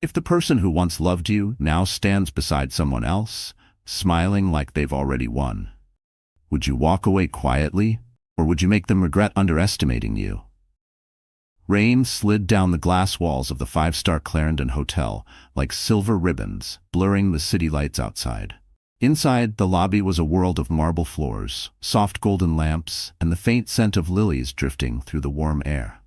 If the person who once loved you now stands beside someone else, smiling like they've already won, would you walk away quietly, or would you make them regret underestimating you? Rain slid down the glass walls of the five-star Clarendon Hotel like silver ribbons, blurring the city lights outside. Inside, the lobby was a world of marble floors, soft golden lamps, and the faint scent of lilies drifting through the warm air.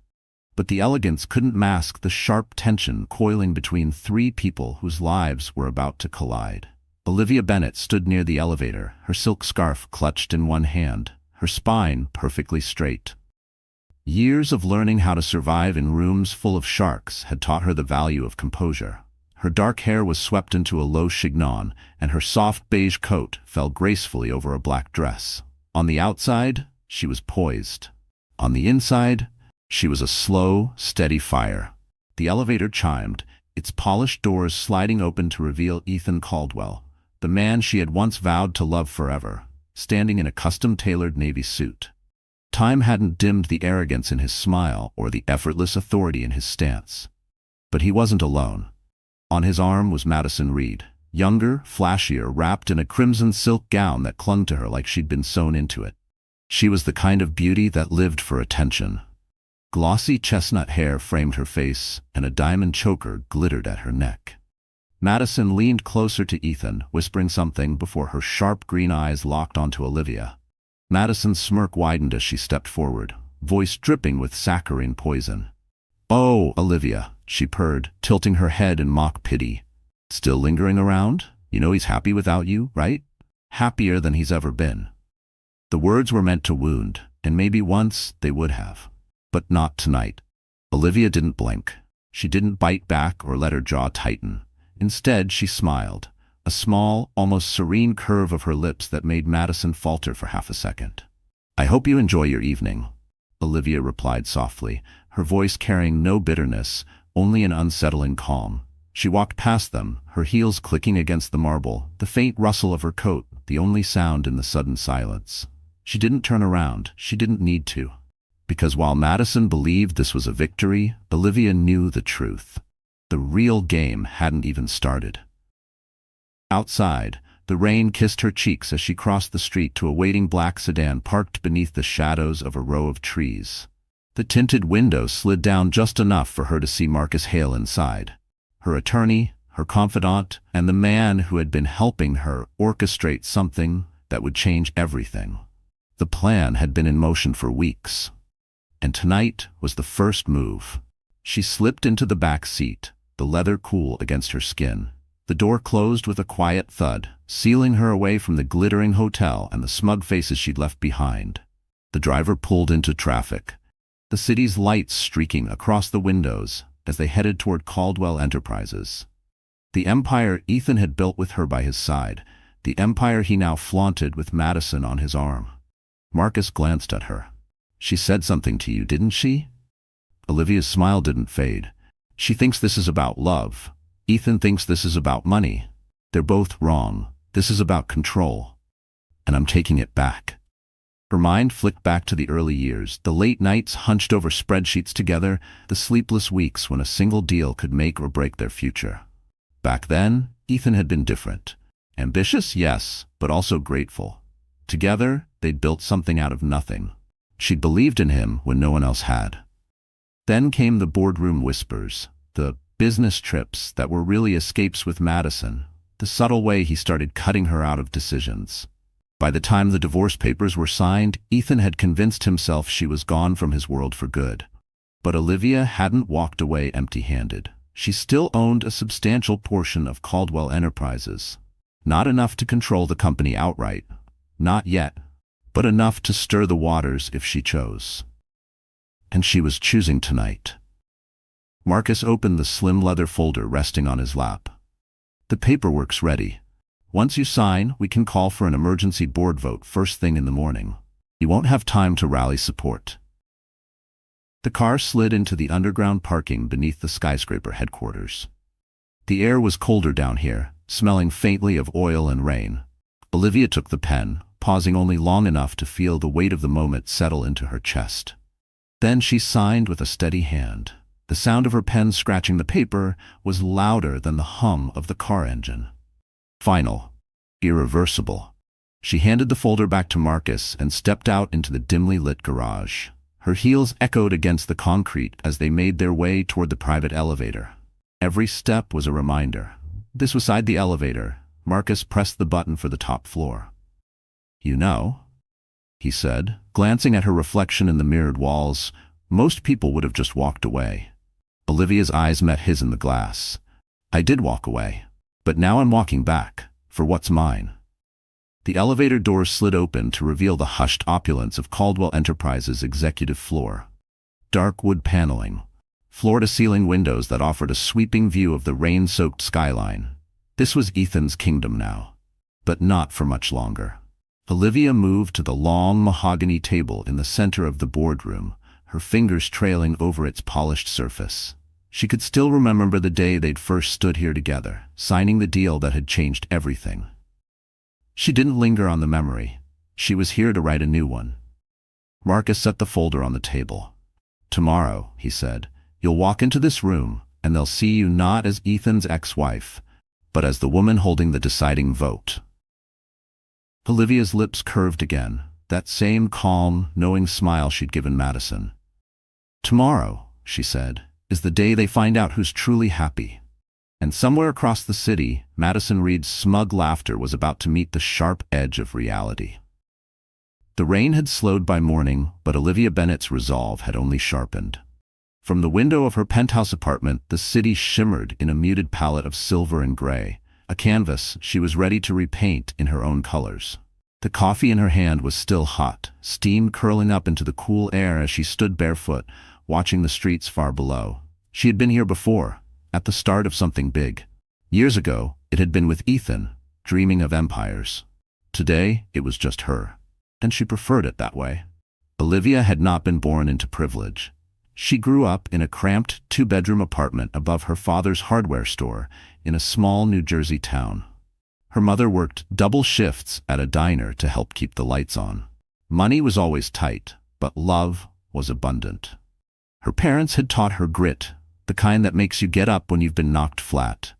But the elegance couldn't mask the sharp tension coiling between three people whose lives were about to collide. Olivia Bennet stood near the elevator, her silk scarf clutched in one hand, her spine perfectly straight. Years of learning how to survive in rooms full of sharks had taught her the value of composure. Her dark hair was swept into a low chignon, and her soft beige coat fell gracefully over a black dress. On the outside, she was poised. On the inside, she was a slow, steady fire. The elevator chimed, its polished doors sliding open to reveal Ethan Caldwell, the man she had once vowed to love forever, standing in a custom-tailored navy suit. Time hadn't dimmed the arrogance in his smile or the effortless authority in his stance. But he wasn't alone. On his arm was Madison Reed, younger, flashier, wrapped in a crimson silk gown that clung to her like she'd been sewn into it. She was the kind of beauty that lived for attention. Glossy chestnut hair framed her face, and a diamond choker glittered at her neck. Madison leaned closer to Ethan, whispering something before her sharp green eyes locked onto Olivia. Madison's smirk widened as she stepped forward, voice dripping with saccharine poison. "Oh, Olivia," she purred, tilting her head in mock pity. "Still lingering around? You know he's happy without you, right? Happier than he's ever been." The words were meant to wound, and maybe once they would have. But not tonight. Olivia didn't blink. She didn't bite back or let her jaw tighten. Instead, she smiled, a small, almost serene curve of her lips that made Madison falter for half a second. "I hope you enjoy your evening," Olivia replied softly, her voice carrying no bitterness, only an unsettling calm. She walked past them, her heels clicking against the marble, the faint rustle of her coat, the only sound in the sudden silence. She didn't turn around. She didn't need to. Because while Madison believed this was a victory, Olivia knew the truth. The real game hadn't even started. Outside, the rain kissed her cheeks as she crossed the street to a waiting black sedan parked beneath the shadows of a row of trees. The tinted window slid down just enough for her to see Marcus Hale inside. Her attorney, her confidant, and the man who had been helping her orchestrate something that would change everything. The plan had been in motion for weeks. And tonight was the first move. She slipped into the back seat, the leather cool against her skin. The door closed with a quiet thud, sealing her away from the glittering hotel and the smug faces she'd left behind. The driver pulled into traffic, the city's lights streaking across the windows as they headed toward Caldwell Enterprises. The empire Ethan had built with her by his side, the empire he now flaunted with Madison on his arm. Marcus glanced at her. "She said something to you, didn't she?" Olivia's smile didn't fade. "She thinks this is about love. Ethan thinks this is about money. They're both wrong. This is about control. And I'm taking it back." Her mind flicked back to the early years, the late nights hunched over spreadsheets together, the sleepless weeks when a single deal could make or break their future. Back then, Ethan had been different. Ambitious, yes, but also grateful. Together, they'd built something out of nothing. She'd believed in him when no one else had. Then came the boardroom whispers, the business trips that were really escapes with Madison, the subtle way he started cutting her out of decisions. By the time the divorce papers were signed, Ethan had convinced himself she was gone from his world for good. But Olivia hadn't walked away empty-handed. She still owned a substantial portion of Caldwell Enterprises. Not enough to control the company outright. Not yet. But enough to stir the waters if she chose. And she was choosing tonight. Marcus opened the slim leather folder resting on his lap. "The paperwork's ready. Once you sign, we can call for an emergency board vote first thing in the morning. You won't have time to rally support." The car slid into the underground parking beneath the skyscraper headquarters. The air was colder down here, smelling faintly of oil and rain. Olivia took the pen, pausing only long enough to feel the weight of the moment settle into her chest. Then she signed with a steady hand. The sound of her pen scratching the paper was louder than the hum of the car engine. Final. Irreversible. She handed the folder back to Marcus and stepped out into the dimly lit garage. Her heels echoed against the concrete as they made their way toward the private elevator. Every step was a reminder. This was inside the elevator. Marcus pressed the button for the top floor. "You know," he said, glancing at her reflection in the mirrored walls, "most people would have just walked away." Olivia's eyes met his in the glass. "I did walk away. But now I'm walking back, for what's mine." The elevator doors slid open to reveal the hushed opulence of Caldwell Enterprises' executive floor. Dark wood paneling, floor-to-ceiling windows that offered a sweeping view of the rain-soaked skyline. This was Ethan's kingdom now, but not for much longer. Olivia moved to the long mahogany table in the center of the boardroom, her fingers trailing over its polished surface. She could still remember the day they'd first stood here together, signing the deal that had changed everything. She didn't linger on the memory. She was here to write a new one. Marcus set the folder on the table. "Tomorrow," he said, "you'll walk into this room, and they'll see you not as Ethan's ex-wife, but as the woman holding the deciding vote." Olivia's lips curved again, that same calm, knowing smile she'd given Madison. "Tomorrow," she said, "is the day they find out who's truly happy." And somewhere across the city, Madison Reed's smug laughter was about to meet the sharp edge of reality. The rain had slowed by morning, but Olivia Bennett's resolve had only sharpened. From the window of her penthouse apartment, the city shimmered in a muted palette of silver and gray, a canvas she was ready to repaint in her own colors. The coffee in her hand was still hot, steam curling up into the cool air as she stood barefoot, watching the streets far below. She had been here before, at the start of something big. Years ago, it had been with Ethan, dreaming of empires. Today, it was just her. And she preferred it that way. Olivia had not been born into privilege. She grew up in a cramped two-bedroom apartment above her father's hardware store in a small New Jersey town. Her mother worked double shifts at a diner to help keep the lights on. Money was always tight, but love was abundant. Her parents had taught her grit, the kind that makes you get up when you've been knocked flat.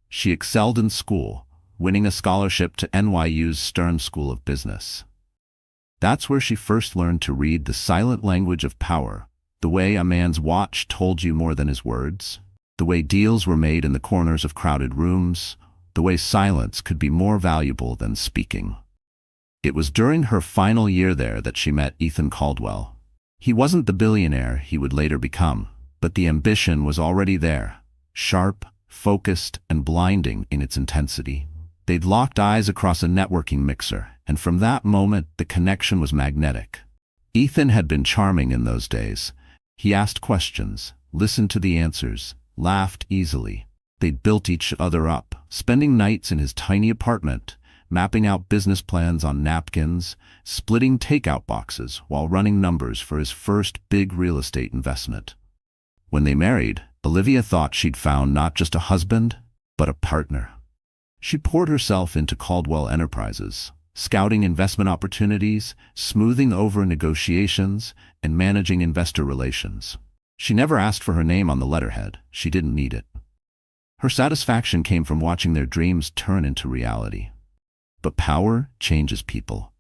She excelled in school, winning a scholarship to NYU's Stern School of Business. That's where she first learned to read the silent language of power, the way a man's watch told you more than his words, the way deals were made in the corners of crowded rooms, the way silence could be more valuable than speaking. It was during her final year there that she met Ethan Caldwell. He wasn't the billionaire he would later become, but the ambition was already there, sharp, focused, and blinding in its intensity. They'd locked eyes across a networking mixer, and from that moment the connection was magnetic. Ethan had been charming in those days. He asked questions, listened to the answers, laughed easily. They'd built each other up, spending nights in his tiny apartment, mapping out business plans on napkins, splitting takeout boxes while running numbers for his first big real estate investment. When they married, Olivia thought she'd found not just a husband, but a partner. She poured herself into Caldwell Enterprises, scouting investment opportunities, smoothing over negotiations, and managing investor relations. She never asked for her name on the letterhead. She didn't need it. Her satisfaction came from watching their dreams turn into reality. But power changes people.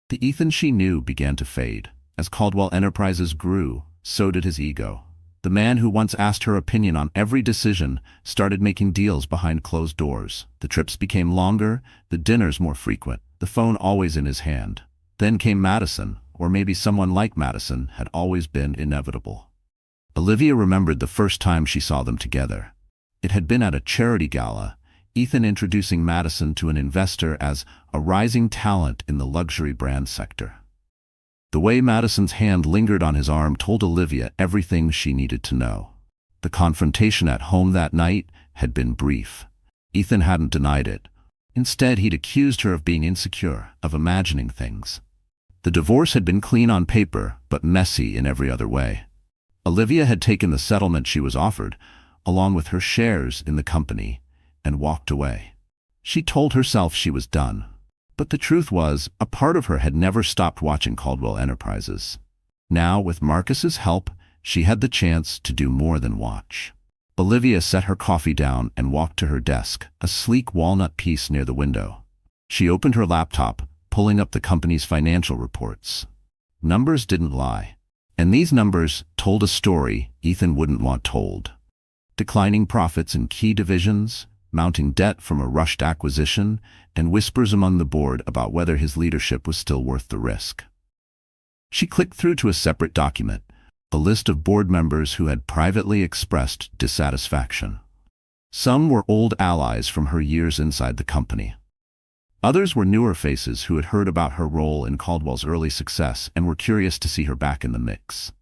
The Ethan she knew began to fade. As Caldwell Enterprises grew, so did his ego. The man who once asked her opinion on every decision started making deals behind closed doors. The trips became longer, the dinners more frequent, the phone always in his hand. Then came Madison, or maybe someone like Madison had always been inevitable. Olivia remembered the first time she saw them together. It had been at a charity gala, Ethan introducing Madison to an investor as a rising talent in the luxury brand sector. The way Madison's hand lingered on his arm told Olivia everything she needed to know. The confrontation at home that night had been brief. Ethan hadn't denied it. Instead, he'd accused her of being insecure, of imagining things. The divorce had been clean on paper, but messy in every other way. Olivia had taken the settlement she was offered, along with her shares in the company, and walked away. She told herself she was done. But the truth was, a part of her had never stopped watching Caldwell Enterprises. Now, with Marcus's help, she had the chance to do more than watch. Olivia set her coffee down and walked to her desk, a sleek walnut piece near the window. She opened her laptop, pulling up the company's financial reports. Numbers didn't lie. And these numbers told a story Ethan wouldn't want told. Declining profits in key divisions, mounting debt from a rushed acquisition, and whispers among the board about whether his leadership was still worth the risk. She clicked through to a separate document, a list of board members who had privately expressed dissatisfaction. Some were old allies from her years inside the company. Others were newer faces who had heard about her role in Caldwell's early success and were curious to see her back in the mix.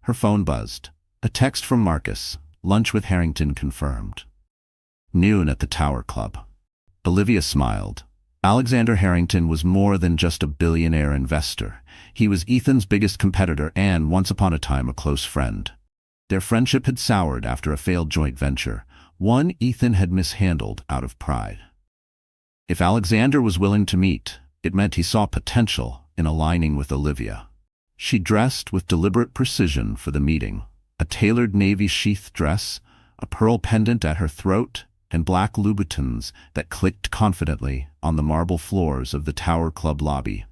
Her phone buzzed. A text from Marcus. Lunch with Harrington confirmed. Noon at the Tower Club. Olivia smiled. Alexander Harrington was more than just a billionaire investor. He was Ethan's biggest competitor and, once upon a time, a close friend. Their friendship had soured after a failed joint venture, one Ethan had mishandled out of pride. If Alexander was willing to meet, it meant he saw potential in aligning with Olivia. She dressed with deliberate precision for the meeting, a tailored navy sheath dress, a pearl pendant at her throat, and black Louboutins that clicked confidently on the marble floors of the Tower Club lobby.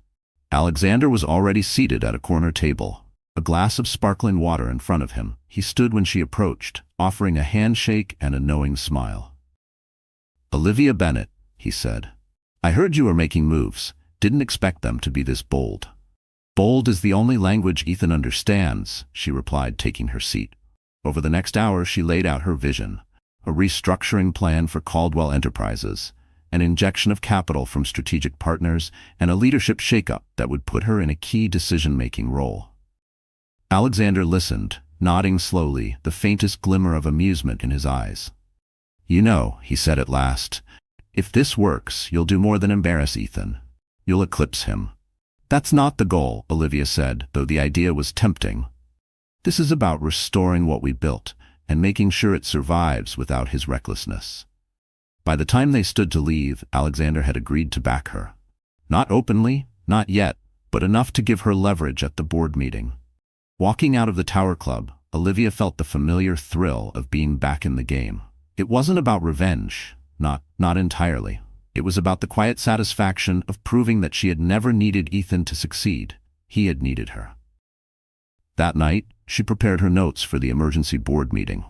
Alexander was already seated at a corner table, a glass of sparkling water in front of him. He stood when she approached, offering a handshake and a knowing smile. "Olivia Bennett," he said. "I heard you were making moves. Didn't expect them to be this bold." "Bold is the only language Ethan understands," she replied, taking her seat. Over the next hour she laid out her vision, a restructuring plan for Caldwell Enterprises, an injection of capital from strategic partners, and a leadership shakeup that would put her in a key decision-making role. Alexander listened, nodding slowly, the faintest glimmer of amusement in his eyes. "You know," he said at last, "if this works, you'll do more than embarrass Ethan. You'll eclipse him." "That's not the goal," Olivia said, though the idea was tempting. "This is about restoring what we built and making sure it survives without his recklessness." By the time they stood to leave, Alexander had agreed to back her. Not openly, not yet, but enough to give her leverage at the board meeting. Walking out of the Tower Club, Olivia felt the familiar thrill of being back in the game. It wasn't about revenge, not entirely. It was about the quiet satisfaction of proving that she had never needed Ethan to succeed. He had needed her. That night, she prepared her notes for the emergency board meeting.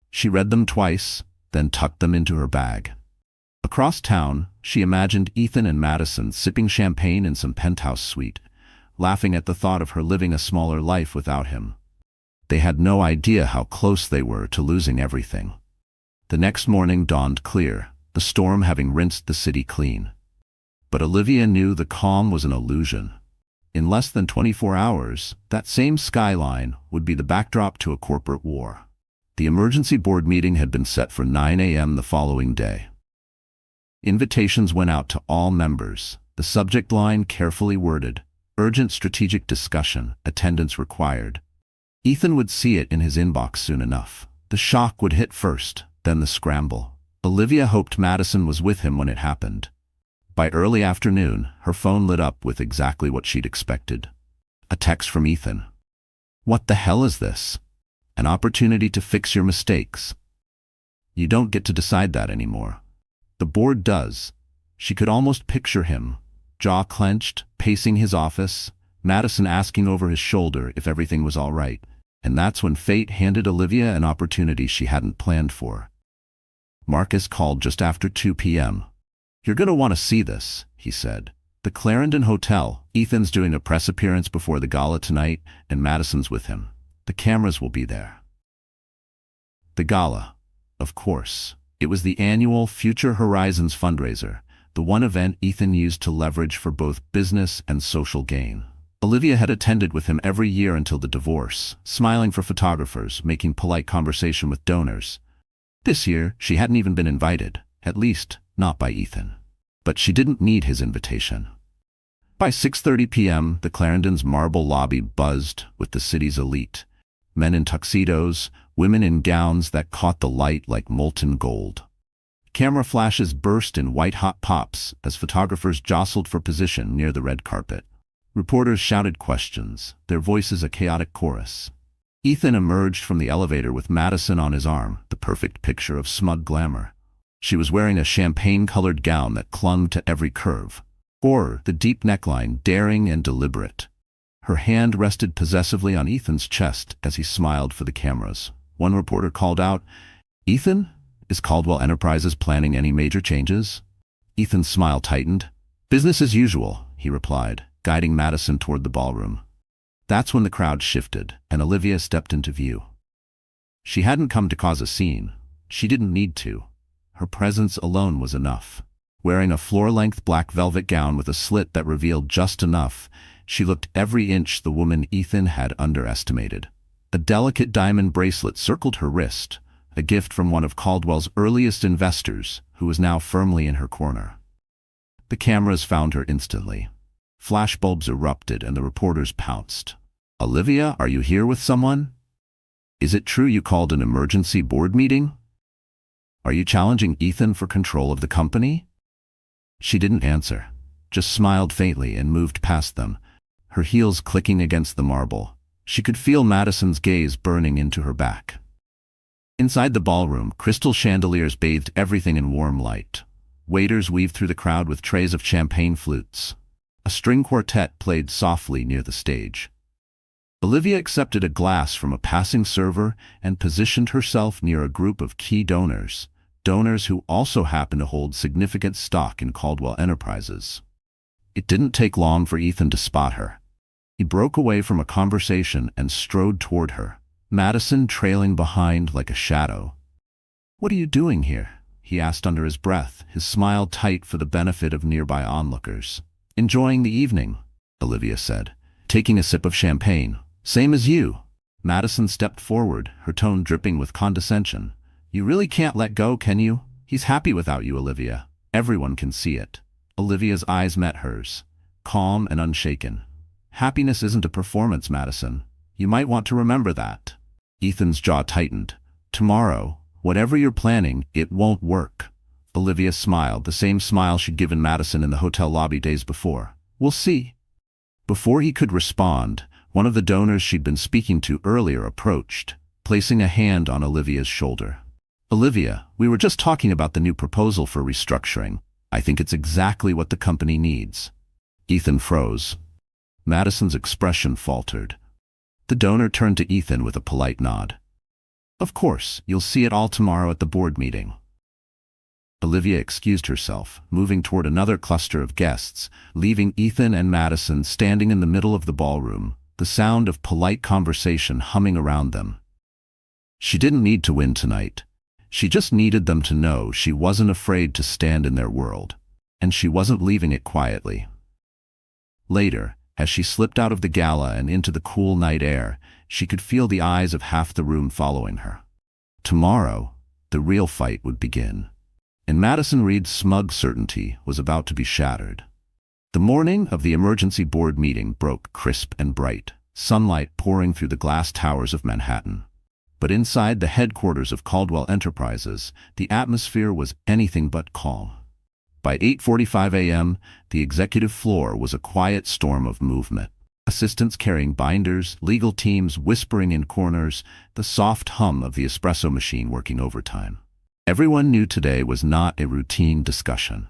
She read them twice, then tucked them into her bag. Across town, she imagined Ethan and Madison sipping champagne in some penthouse suite, laughing at the thought of her living a smaller life without him. They had no idea how close they were to losing everything. The next morning dawned clear, the storm having rinsed the city clean. But Olivia knew the calm was an illusion. In less than 24 hours, that same skyline would be the backdrop to a corporate war. The emergency board meeting had been set for 9 a.m. the following day. Invitations went out to all members, the subject line carefully worded, "Urgent strategic discussion, attendance required." Ethan would see it in his inbox soon enough. The shock would hit first, then the scramble. Olivia hoped Madison was with him when it happened. By early afternoon, her phone lit up with exactly what she'd expected. A text from Ethan. "What the hell is this? An opportunity to fix your mistakes. You don't get to decide that anymore. The board does." She could almost picture him, jaw clenched, pacing his office, Madison asking over his shoulder if everything was all right. And that's when fate handed Olivia an opportunity she hadn't planned for. Marcus called just after 2 p.m. "You're going to want to see this," he said. "The Clarendon Hotel. Ethan's doing a press appearance before the gala tonight, and Madison's with him. The cameras will be there." The gala. Of course. It was the annual Future Horizons fundraiser, the one event Ethan used to leverage for both business and social gain. Olivia had attended with him every year until the divorce, smiling for photographers, making polite conversation with donors. This year, she hadn't even been invited, at least not by Ethan. But she didn't need his invitation. By 6:30 p.m., the Clarendon's marble lobby buzzed with the city's elite. Men in tuxedos, women in gowns that caught the light like molten gold. Camera flashes burst in white-hot pops as photographers jostled for position near the red carpet. Reporters shouted questions, their voices a chaotic chorus. Ethan emerged from the elevator with Madison on his arm, the perfect picture of smug glamour. She was wearing a champagne-colored gown that clung to every curve, or the deep neckline daring and deliberate. Her hand rested possessively on Ethan's chest as he smiled for the cameras. One reporter called out, "Ethan, is Caldwell Enterprises planning any major changes?" Ethan's smile tightened. "Business as usual," he replied, guiding Madison toward the ballroom. That's when the crowd shifted, and Olivia stepped into view. She hadn't come to cause a scene. She didn't need to. Her presence alone was enough. Wearing a floor-length black velvet gown with a slit that revealed just enough, she looked every inch the woman Ethan had underestimated. A delicate diamond bracelet circled her wrist, a gift from one of Caldwell's earliest investors, who was now firmly in her corner. The cameras found her instantly. Flashbulbs erupted and the reporters pounced. "Olivia, are you here with someone? Is it true you called an emergency board meeting? Are you challenging Ethan for control of the company?" She didn't answer, just smiled faintly and moved past them, her heels clicking against the marble. She could feel Madison's gaze burning into her back. Inside the ballroom, crystal chandeliers bathed everything in warm light. Waiters weaved through the crowd with trays of champagne flutes. A string quartet played softly near the stage. Olivia accepted a glass from a passing server and positioned herself near a group of key donors who also happened to hold significant stock in Caldwell Enterprises. It didn't take long for Ethan to spot her. He broke away from a conversation and strode toward her, Madison trailing behind like a shadow. "What are you doing here?" he asked under his breath, his smile tight for the benefit of nearby onlookers. "Enjoying the evening," Olivia said, taking a sip of champagne. "Same as you." Madison stepped forward, her tone dripping with condescension. "You really can't let go, can you? He's happy without you, Olivia. Everyone can see it." Olivia's eyes met hers, calm and unshaken. "Happiness isn't a performance, Madison. You might want to remember that." Ethan's jaw tightened. "Tomorrow, whatever you're planning, it won't work." Olivia smiled, the same smile she'd given Madison in the hotel lobby days before. "We'll see." Before he could respond, one of the donors she'd been speaking to earlier approached, placing a hand on Olivia's shoulder. "Olivia, we were just talking about the new proposal for restructuring. I think it's exactly what the company needs." Ethan froze. Madison's expression faltered. The donor turned to Ethan with a polite nod. "Of course, you'll see it all tomorrow at the board meeting." Olivia excused herself, moving toward another cluster of guests, leaving Ethan and Madison standing in the middle of the ballroom, the sound of polite conversation humming around them. She didn't need to win tonight. She just needed them to know she wasn't afraid to stand in their world, and she wasn't leaving it quietly. Later, as she slipped out of the gala and into the cool night air, she could feel the eyes of half the room following her. Tomorrow, the real fight would begin, and Madison Reed's smug certainty was about to be shattered. The morning of the emergency board meeting broke crisp and bright, sunlight pouring through the glass towers of Manhattan. But inside the headquarters of Caldwell Enterprises, the atmosphere was anything but calm. By 8:45 a.m., the executive floor was a quiet storm of movement. Assistants carrying binders, legal teams whispering in corners, the soft hum of the espresso machine working overtime. Everyone knew today was not a routine discussion.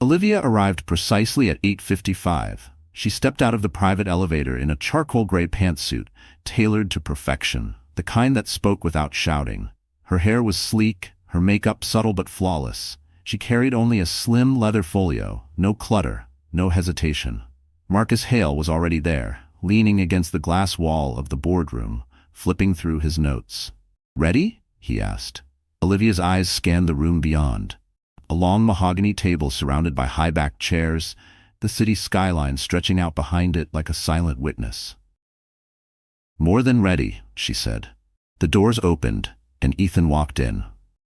Olivia arrived precisely at 8:55. She stepped out of the private elevator in a charcoal gray pantsuit, tailored to perfection, the kind that spoke without shouting. Her hair was sleek, her makeup subtle but flawless. She carried only a slim leather folio, no clutter, no hesitation. Marcus Hale was already there, leaning against the glass wall of the boardroom, flipping through his notes. "Ready?" he asked. Olivia's eyes scanned the room beyond. A long mahogany table surrounded by high-backed chairs, the city skyline stretching out behind it like a silent witness. "More than ready," she said. The doors opened, and Ethan walked in.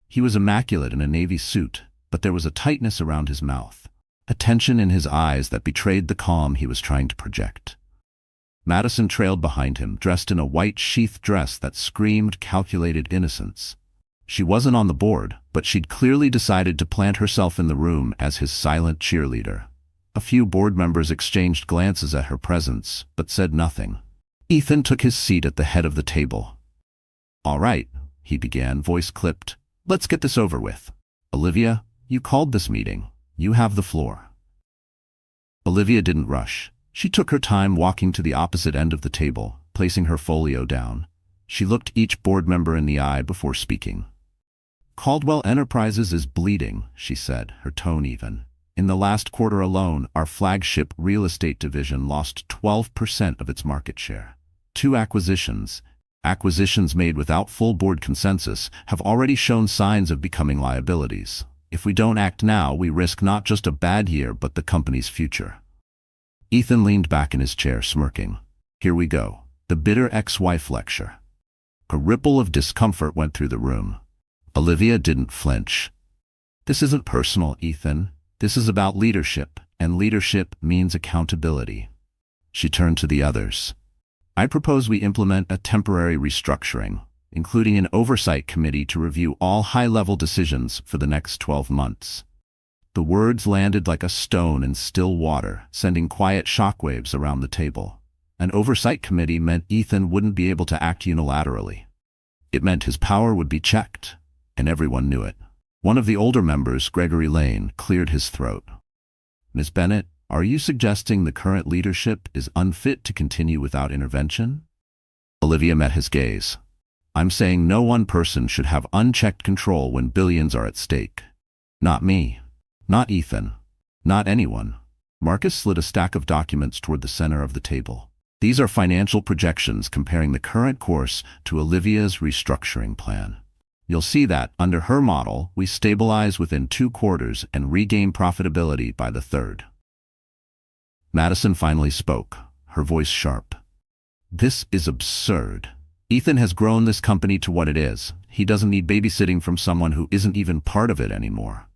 He was immaculate in a navy suit, but there was a tightness around his mouth, a tension in his eyes that betrayed the calm he was trying to project. Madison trailed behind him, dressed in a white sheath dress that screamed calculated innocence. She wasn't on the board, but she'd clearly decided to plant herself in the room as his silent cheerleader. A few board members exchanged glances at her presence, but said nothing. Ethan took his seat at the head of the table. "All right," he began, voice clipped. "Let's get this over with. Olivia, you called this meeting. You have the floor." Olivia didn't rush. She took her time walking to the opposite end of the table, placing her folio down. She looked each board member in the eye before speaking. "Caldwell Enterprises is bleeding," she said, her tone even. "In the last quarter alone, our flagship real estate division lost 12% of its market share. 2 acquisitions made without full board consensus, have already shown signs of becoming liabilities. If we don't act now, we risk not just a bad year, but the company's future." Ethan leaned back in his chair, smirking. Here we go. The bitter ex-wife lecture. A ripple of discomfort went through the room. Olivia didn't flinch. "This isn't personal, Ethan. This is about leadership, and leadership means accountability." She turned to the others. "I propose we implement a temporary restructuring, including an oversight committee to review all high-level decisions for the next 12 months. The words landed like a stone in still water, sending quiet shockwaves around the table. An oversight committee meant Ethan wouldn't be able to act unilaterally. It meant his power would be checked, and everyone knew it. One of the older members, Gregory Lane, cleared his throat. "Ms. Bennett, are you suggesting the current leadership is unfit to continue without intervention?" Olivia met his gaze. "I'm saying no one person should have unchecked control when billions are at stake. Not me. Not Ethan. Not anyone." Marcus slid a stack of documents toward the center of the table. "These are financial projections comparing the current course to Olivia's restructuring plan. You'll see that, under her model, we stabilize within 2 quarters and regain profitability by the 3rd. Madison finally spoke, her voice sharp. "This is absurd. Ethan has grown this company to what it is. He doesn't need babysitting from someone who isn't even part of it anymore."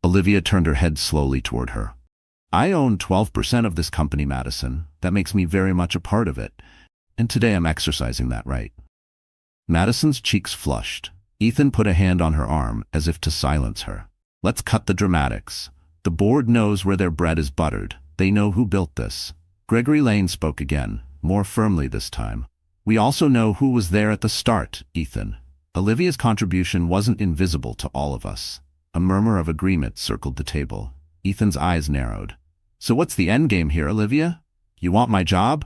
Olivia turned her head slowly toward her. "I own 12% of this company, Madison. That makes me very much a part of it. And today I'm exercising that right." Madison's cheeks flushed. Ethan put a hand on her arm as if to silence her. "Let's cut the dramatics. The board knows where their bread is buttered. They know who built this." Gregory Lane spoke again, more firmly this time. "We also know who was there at the start, Ethan. Olivia's contribution wasn't invisible to all of us." A murmur of agreement circled the table. Ethan's eyes narrowed. "So what's the endgame here, Olivia? You want my job?"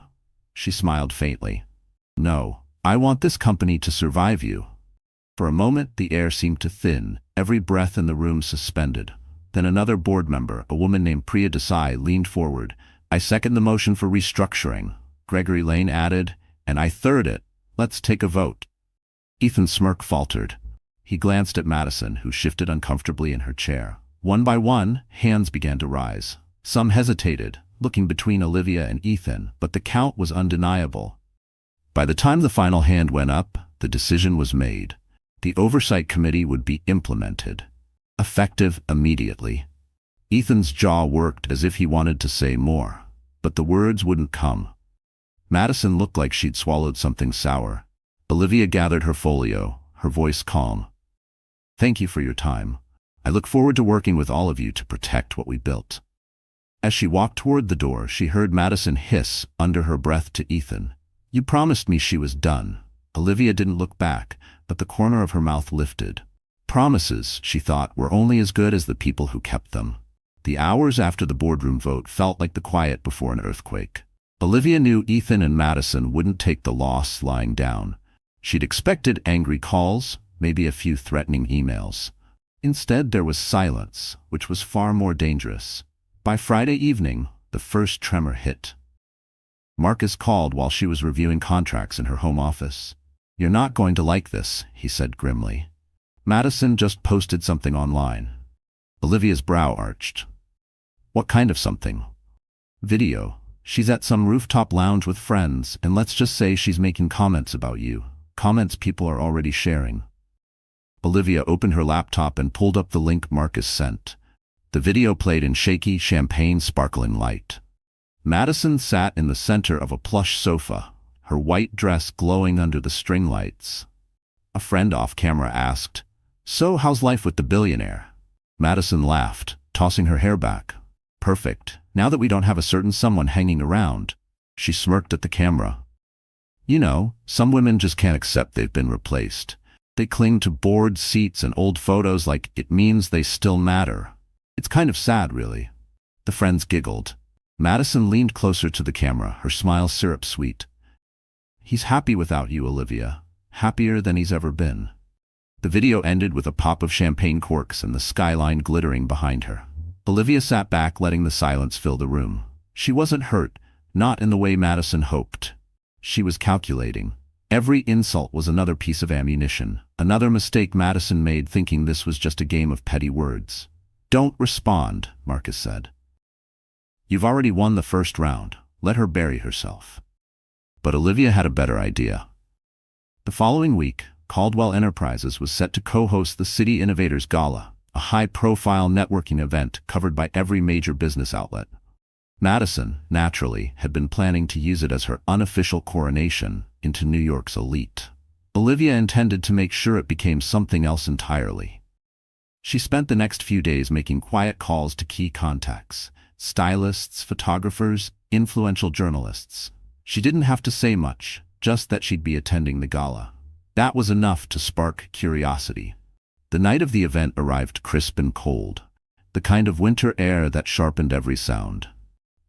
She smiled faintly. "No, I want this company to survive you." For a moment, the air seemed to thin, every breath in the room suspended. Then another board member, a woman named Priya Desai, leaned forward. "I second the motion for restructuring," Gregory Lane added, "and I third it. Let's take a vote." Ethan's smirk faltered. He glanced at Madison, who shifted uncomfortably in her chair. One by one, hands began to rise. Some hesitated, looking between Olivia and Ethan, but the count was undeniable. By the time the final hand went up, the decision was made. The oversight committee would be implemented, effective immediately. Ethan's jaw worked as if he wanted to say more, but the words wouldn't come. Madison looked like she'd swallowed something sour. Olivia gathered her folio, her voice calm. "Thank you for your time. I look forward to working with all of you to protect what we built." As she walked toward the door, she heard Madison hiss under her breath to Ethan, "You promised me she was done." Olivia didn't look back, but the corner of her mouth lifted. Promises, she thought, were only as good as the people who kept them. The hours after the boardroom vote felt like the quiet before an earthquake. Olivia knew Ethan and Madison wouldn't take the loss lying down. She'd expected angry calls, maybe a few threatening emails. Instead, there was silence, which was far more dangerous. By Friday evening, the first tremor hit. Marcus called while she was reviewing contracts in her home office. "You're not going to like this," he said grimly. "Madison just posted something online." Olivia's brow arched. "What kind of something?" "Video. She's at some rooftop lounge with friends, and let's just say she's making comments about you. Comments people are already sharing." Olivia opened her laptop and pulled up the link Marcus sent. The video played in shaky, champagne-sparkling light. Madison sat in the center of a plush sofa, her white dress glowing under the string lights. A friend off camera asked, "So how's life with the billionaire?" Madison laughed, tossing her hair back. "Perfect, now that we don't have a certain someone hanging around." She smirked at the camera. You know, some women just can't accept they've been replaced. They cling to bored seats and old photos like it means they still matter. It's kind of sad, really. The friends giggled. Madison leaned closer to the camera, her smile syrup sweet. He's happy without you, Olivia. Happier than he's ever been. The video ended with a pop of champagne corks and the skyline glittering behind her. Olivia sat back, letting the silence fill the room. She wasn't hurt, not in the way Madison hoped. She was calculating. Every insult was another piece of ammunition, another mistake Madison made thinking this was just a game of petty words. "Don't respond," Marcus said. "You've already won the first round. Let her bury herself." But Olivia had a better idea. The following week, Caldwell Enterprises was set to co-host the City Innovators Gala, a high-profile networking event covered by every major business outlet. Madison, naturally, had been planning to use it as her unofficial coronation into New York's elite. Olivia intended to make sure it became something else entirely. She spent the next few days making quiet calls to key contacts, stylists, photographers, influential journalists. She didn't have to say much, just that she'd be attending the gala. That was enough to spark curiosity. The night of the event arrived crisp and cold, the kind of winter air that sharpened every sound.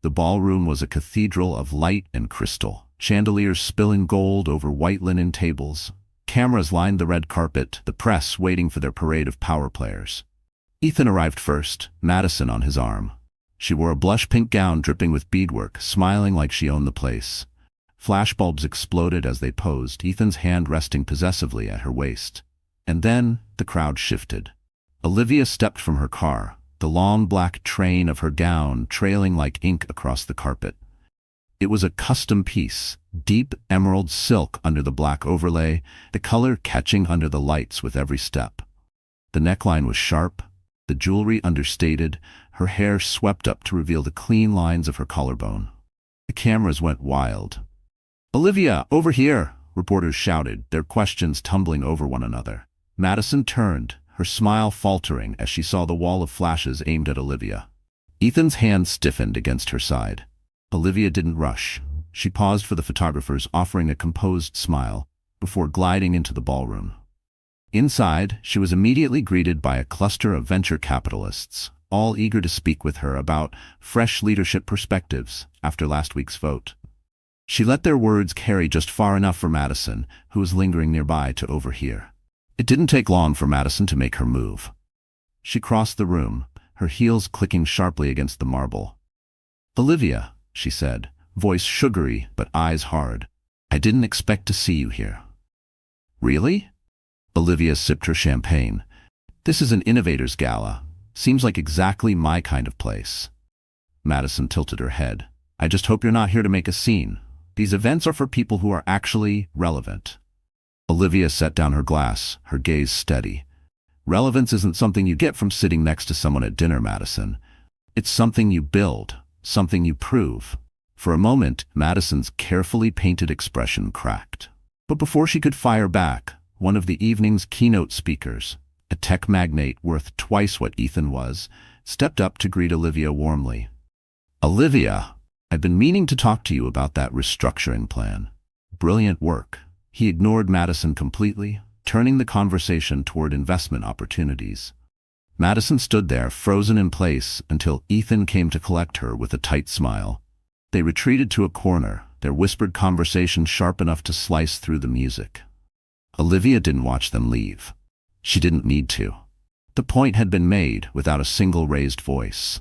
The ballroom was a cathedral of light and crystal, chandeliers spilling gold over white linen tables. Cameras lined the red carpet, the press waiting for their parade of power players. Ethan arrived first, Madison on his arm. She wore a blush-pink gown dripping with beadwork, smiling like she owned the place. Flashbulbs exploded as they posed, Ethan's hand resting possessively at her waist. And then the crowd shifted. Olivia stepped from her car, the long black train of her gown trailing like ink across the carpet. It was a custom piece, deep emerald silk under the black overlay, the color catching under the lights with every step. The neckline was sharp, the jewelry understated, her hair swept up to reveal the clean lines of her collarbone. The cameras went wild. "Olivia, over here!" reporters shouted, their questions tumbling over one another. Madison turned, her smile faltering as she saw the wall of flashes aimed at Olivia. Ethan's hand stiffened against her side. Olivia didn't rush. She paused for the photographers, offering a composed smile, before gliding into the ballroom. Inside, she was immediately greeted by a cluster of venture capitalists, all eager to speak with her about fresh leadership perspectives after last week's vote. She let their words carry just far enough for Madison, who was lingering nearby, to overhear. It didn't take long for Madison to make her move. She crossed the room, her heels clicking sharply against the marble. "Olivia," she said, voice sugary but eyes hard. "I didn't expect to see you here." "Really?" Olivia sipped her champagne. "This is an innovators gala. Seems like exactly my kind of place." Madison tilted her head. "I just hope you're not here to make a scene. These events are for people who are actually relevant." Olivia set down her glass, her gaze steady. "Relevance isn't something you get from sitting next to someone at dinner, Madison. It's something you build, something you prove." For a moment, Madison's carefully painted expression cracked. But before she could fire back, one of the evening's keynote speakers, a tech magnate worth twice what Ethan was, stepped up to greet Olivia warmly. "Olivia, I've been meaning to talk to you about that restructuring plan. Brilliant work." He ignored Madison completely, turning the conversation toward investment opportunities. Madison stood there, frozen in place, until Ethan came to collect her with a tight smile. They retreated to a corner, their whispered conversation sharp enough to slice through the music. Olivia didn't watch them leave. She didn't need to. The point had been made without a single raised voice.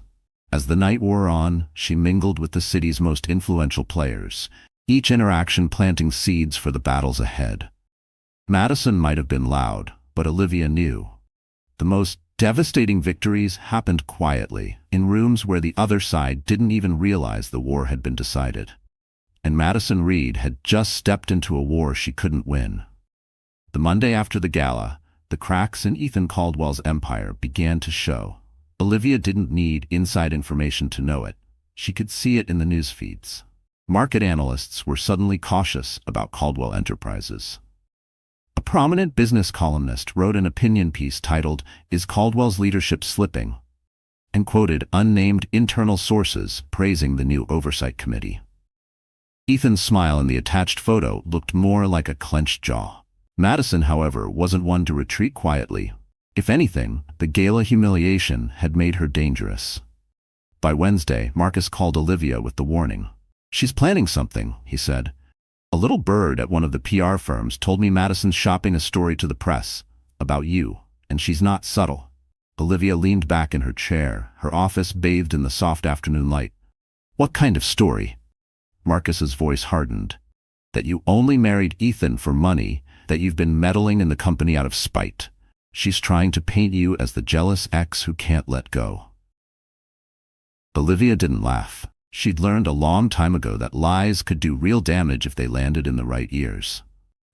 As the night wore on, she mingled with the city's most influential players, each interaction planting seeds for the battles ahead. Madison might have been loud, but Olivia knew. The most devastating victories happened quietly, in rooms where the other side didn't even realize the war had been decided. And Madison Reed had just stepped into a war she couldn't win. The Monday after the gala, the cracks in Ethan Caldwell's empire began to show. Olivia didn't need inside information to know it. She could see it in the news feeds. Market analysts were suddenly cautious about Caldwell Enterprises. A prominent business columnist wrote an opinion piece titled, "Is Caldwell's Leadership Slipping?" and quoted unnamed internal sources praising the new oversight committee. Ethan's smile in the attached photo looked more like a clenched jaw. Madison, however, wasn't one to retreat quietly. If anything, the gala humiliation had made her dangerous. By Wednesday, Marcus called Olivia with the warning. "She's planning something," he said. "A little bird at one of the PR firms told me Madison's shopping a story to the press about you, and she's not subtle." Olivia leaned back in her chair, her office bathed in the soft afternoon light. "What kind of story?" Marcus's voice hardened. "That you only married Ethan for money, that you've been meddling in the company out of spite. She's trying to paint you as the jealous ex who can't let go." Olivia didn't laugh. She'd learned a long time ago that lies could do real damage if they landed in the right ears.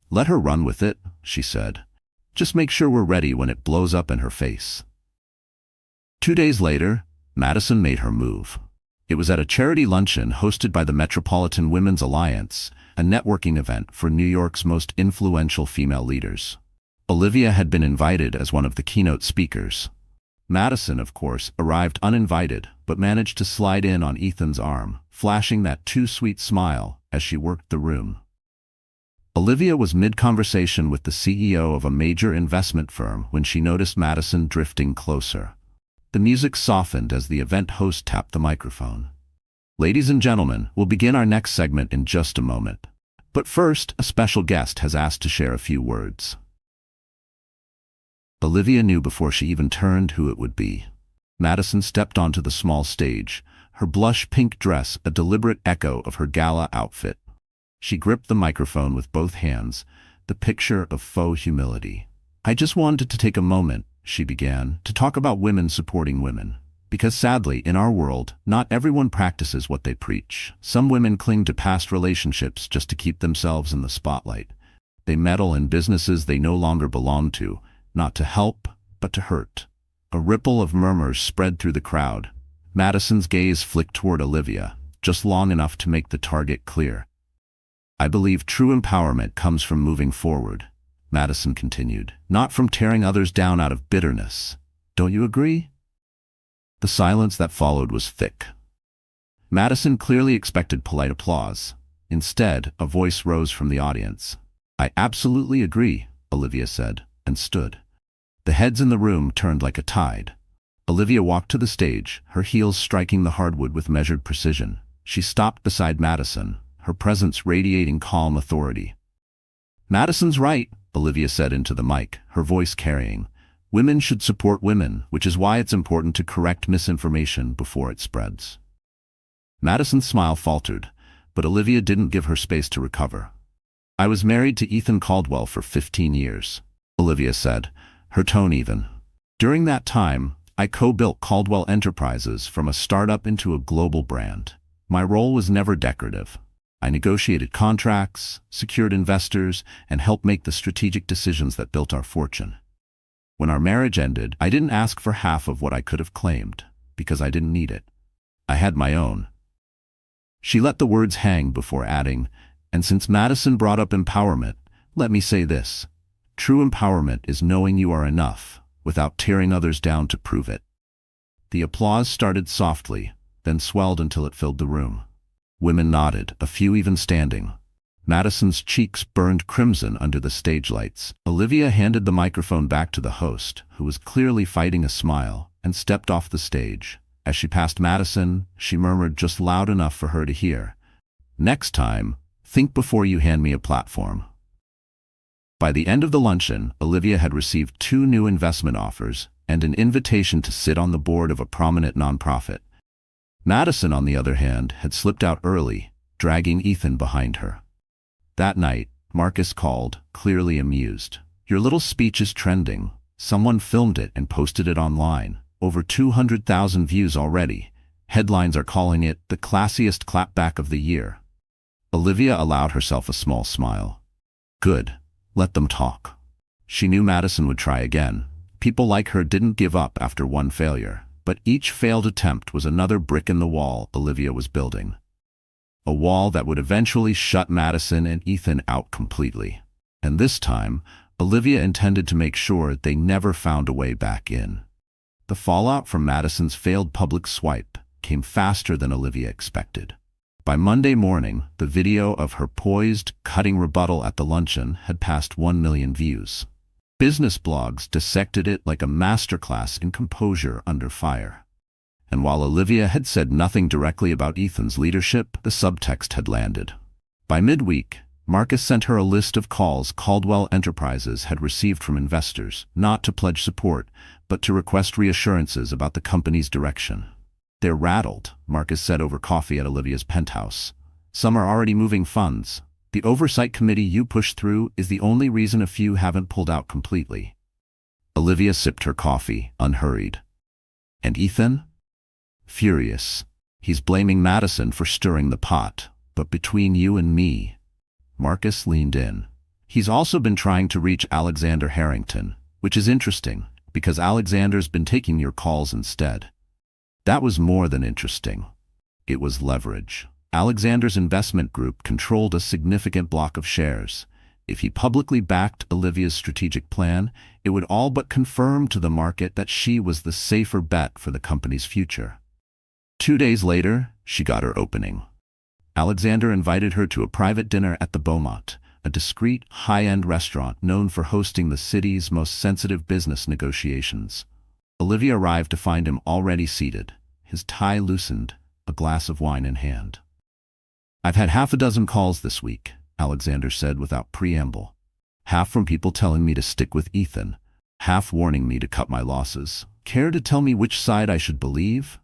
"Let her run with it," she said. "Just make sure we're ready when it blows up in her face." 2 days later, Madison made her move. It was at a charity luncheon hosted by the Metropolitan Women's Alliance, a networking event for New York's most influential female leaders. Olivia had been invited as one of the keynote speakers. Madison, of course, arrived uninvited, but managed to slide in on Ethan's arm, flashing that too-sweet smile as she worked the room. Olivia was mid-conversation with the CEO of a major investment firm when she noticed Madison drifting closer. The music softened as the event host tapped the microphone. "Ladies and gentlemen, we'll begin our next segment in just a moment. But first, a special guest has asked to share a few words." Olivia knew before she even turned who it would be. Madison stepped onto the small stage, her blush pink dress a deliberate echo of her gala outfit. She gripped the microphone with both hands, the picture of faux humility. "I just wanted to take a moment," she began, "to talk about women supporting women. Because sadly, in our world, not everyone practices what they preach. Some women cling to past relationships just to keep themselves in the spotlight. They meddle in businesses they no longer belong to, not to help, but to hurt." A ripple of murmurs spread through the crowd. Madison's gaze flicked toward Olivia, just long enough to make the target clear. "I believe true empowerment comes from moving forward," Madison continued, "not from tearing others down out of bitterness. Don't you agree?" The silence that followed was thick. Madison clearly expected polite applause. Instead, a voice rose from the audience. "I absolutely agree," Olivia said, and stood. The heads in the room turned like a tide. Olivia walked to the stage, her heels striking the hardwood with measured precision. She stopped beside Madison, her presence radiating calm authority. "Madison's right," Olivia said into the mic, her voice carrying. "Women should support women, which is why it's important to correct misinformation before it spreads." Madison's smile faltered, but Olivia didn't give her space to recover. "I was married to Ethan Caldwell for 15 years, Olivia said, her tone even. "During that time, I co-built Caldwell Enterprises from a startup into a global brand. My role was never decorative. I negotiated contracts, secured investors, and helped make the strategic decisions that built our fortune. When our marriage ended, I didn't ask for half of what I could have claimed, because I didn't need it. I had my own." She let the words hang before adding, "And since Madison brought up empowerment, let me say this. True empowerment is knowing you are enough, without tearing others down to prove it." The applause started softly, then swelled until it filled the room. Women nodded, a few even standing. Madison's cheeks burned crimson under the stage lights. Olivia handed the microphone back to the host, who was clearly fighting a smile, and stepped off the stage. As she passed Madison, she murmured just loud enough for her to hear, "Next time, think before you hand me a platform." By the end of the luncheon, Olivia had received 2 new investment offers and an invitation to sit on the board of a prominent nonprofit. Madison, on the other hand, had slipped out early, dragging Ethan behind her. That night, Marcus called, clearly amused. "Your little speech is trending. Someone filmed it and posted it online. Over 200,000 views already. Headlines are calling it the classiest clapback of the year." Olivia allowed herself a small smile. Good. Let them talk. She knew Madison would try again. People like her didn't give up after one failure, but each failed attempt was another brick in the wall Olivia was building. A wall that would eventually shut Madison and Ethan out completely. And this time, Olivia intended to make sure they never found a way back in. The fallout from Madison's failed public swipe came faster than Olivia expected. By Monday morning, the video of her poised, cutting rebuttal at the luncheon had passed 1 million views. Business blogs dissected it like a masterclass in composure under fire. And while Olivia had said nothing directly about Ethan's leadership, the subtext had landed. By midweek, Marcus sent her a list of calls Caldwell Enterprises had received from investors, not to pledge support, but to request reassurances about the company's direction. "They're rattled," Marcus said over coffee at Olivia's penthouse. "Some are already moving funds. The oversight committee you pushed through is the only reason a few haven't pulled out completely." Olivia sipped her coffee, unhurried. "And Ethan?" "Furious. He's blaming Madison for stirring the pot. But between you and me..." Marcus leaned in. "He's also been trying to reach Alexander Harrington, which is interesting, because Alexander's been taking your calls instead." That was more than interesting. It was leverage. Alexander's investment group controlled a significant block of shares. If he publicly backed Olivia's strategic plan, it would all but confirm to the market that she was the safer bet for the company's future. 2 days later, she got her opening. Alexander invited her to a private dinner at the Beaumont, a discreet, high-end restaurant known for hosting the city's most sensitive business negotiations. Olivia arrived to find him already seated, his tie loosened, a glass of wine in hand. "I've had half a dozen calls this week," Alexander said without preamble. "Half from people telling me to stick with Ethan, half warning me to cut my losses. Care to tell me which side I should believe?"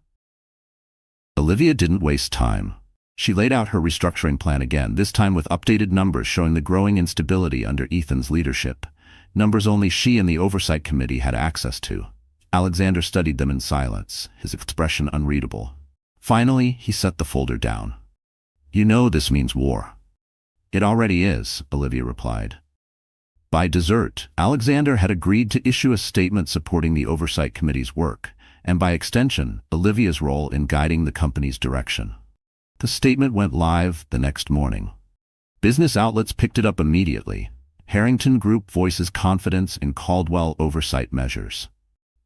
Olivia didn't waste time. She laid out her restructuring plan again, this time with updated numbers showing the growing instability under Ethan's leadership. Numbers only she and the Oversight Committee had access to. Alexander studied them in silence, his expression unreadable. Finally, he set the folder down. "You know this means war." "It already is," Olivia replied. By dessert, Alexander had agreed to issue a statement supporting the Oversight Committee's work, and by extension, Olivia's role in guiding the company's direction. The statement went live the next morning. Business outlets picked it up immediately. Harrington Group voices confidence in Caldwell oversight measures.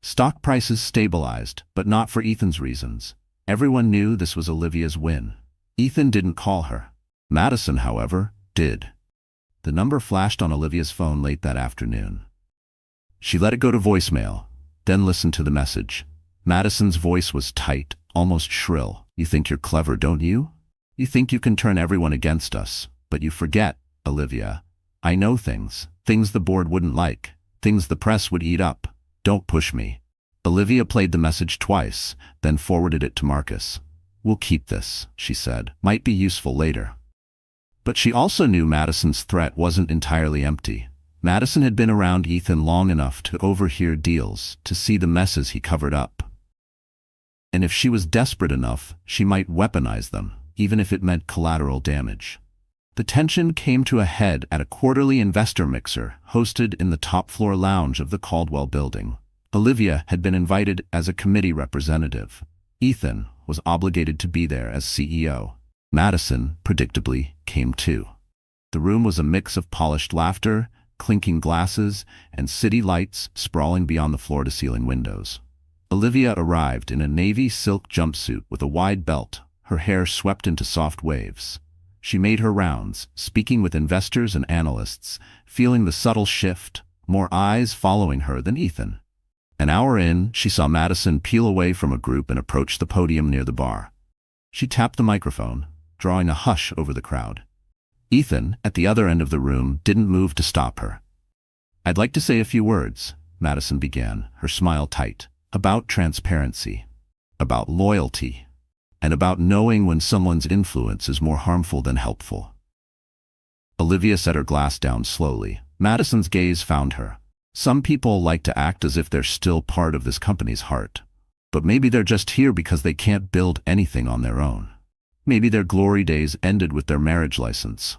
Stock prices stabilized, but not for Ethan's reasons. Everyone knew this was Olivia's win. Ethan didn't call her. Madison, however, did. The number flashed on Olivia's phone late that afternoon. She let it go to voicemail, then listened to the message. Madison's voice was tight, almost shrill. "You think you're clever, don't you? You think you can turn everyone against us, but you forget, Olivia. I know things the board wouldn't like, things the press would eat up. Don't push me." Olivia played the message twice, then forwarded it to Marcus. "We'll keep this," she said. "Might be useful later." But she also knew Madison's threat wasn't entirely empty. Madison had been around Ethan long enough to overhear deals, to see the messes he covered up. And if she was desperate enough, she might weaponize them, even if it meant collateral damage. The tension came to a head at a quarterly investor mixer hosted in the top-floor lounge of the Caldwell building. Olivia had been invited as a committee representative. Ethan was obligated to be there as CEO. Madison, predictably, came too. The room was a mix of polished laughter, clinking glasses, and city lights sprawling beyond the floor-to-ceiling windows. Olivia arrived in a navy silk jumpsuit with a wide belt, her hair swept into soft waves. She made her rounds, speaking with investors and analysts, feeling the subtle shift, more eyes following her than Ethan. An hour in, she saw Madison peel away from a group and approach the podium near the bar. She tapped the microphone, drawing a hush over the crowd. Ethan, at the other end of the room, didn't move to stop her. "I'd like to say a few words," Madison began, her smile tight. "About transparency, about loyalty, and about knowing when someone's influence is more harmful than helpful." Olivia set her glass down slowly. Madison's gaze found her. Some people like to act as if they're still part of this company's heart. But maybe they're just here because they can't build anything on their own. Maybe their glory days ended with their marriage license.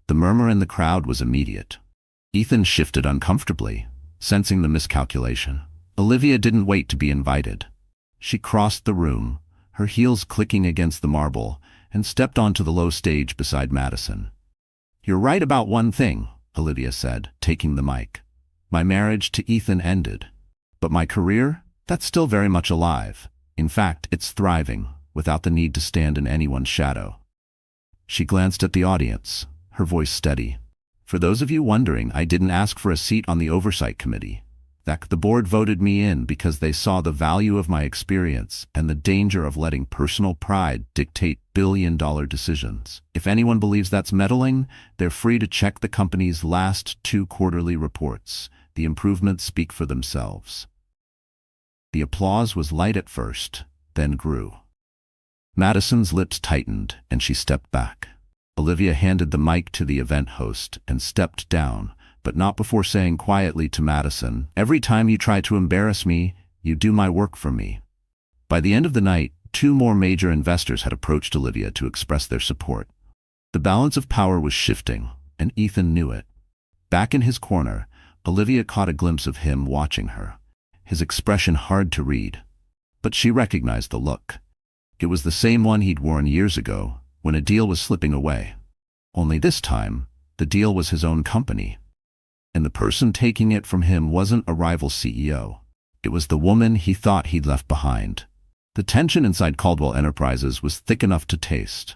The murmur in the crowd was immediate. Ethan shifted uncomfortably, sensing the miscalculation. Olivia didn't wait to be invited. She crossed the room, her heels clicking against the marble, and stepped onto the low stage beside Madison. "You're right about one thing," Olivia said, taking the mic. "My marriage to Ethan ended. But my career? That's still very much alive. In fact, it's thriving, without the need to stand in anyone's shadow." She glanced at the audience, her voice steady. For those of you wondering, I didn't ask for a seat on the oversight committee. The board voted me in because they saw the value of my experience and the danger of letting personal pride dictate billion-dollar decisions. If anyone believes that's meddling, they're free to check the company's last 2 quarterly reports. The improvements speak for themselves. The applause was light at first, then grew. Madison's lips tightened, and she stepped back. Olivia handed the mic to the event host and stepped down, but not before saying quietly to Madison, "Every time you try to embarrass me, you do my work for me." By the end of the night, 2 more major investors had approached Olivia to express their support. The balance of power was shifting, and Ethan knew it. Back in his corner, Olivia caught a glimpse of him watching her, his expression hard to read. But she recognized the look. It was the same one he'd worn years ago, when a deal was slipping away. Only this time, the deal was his own company. And the person taking it from him wasn't a rival CEO. It was the woman he thought he'd left behind. The tension inside Caldwell Enterprises was thick enough to taste.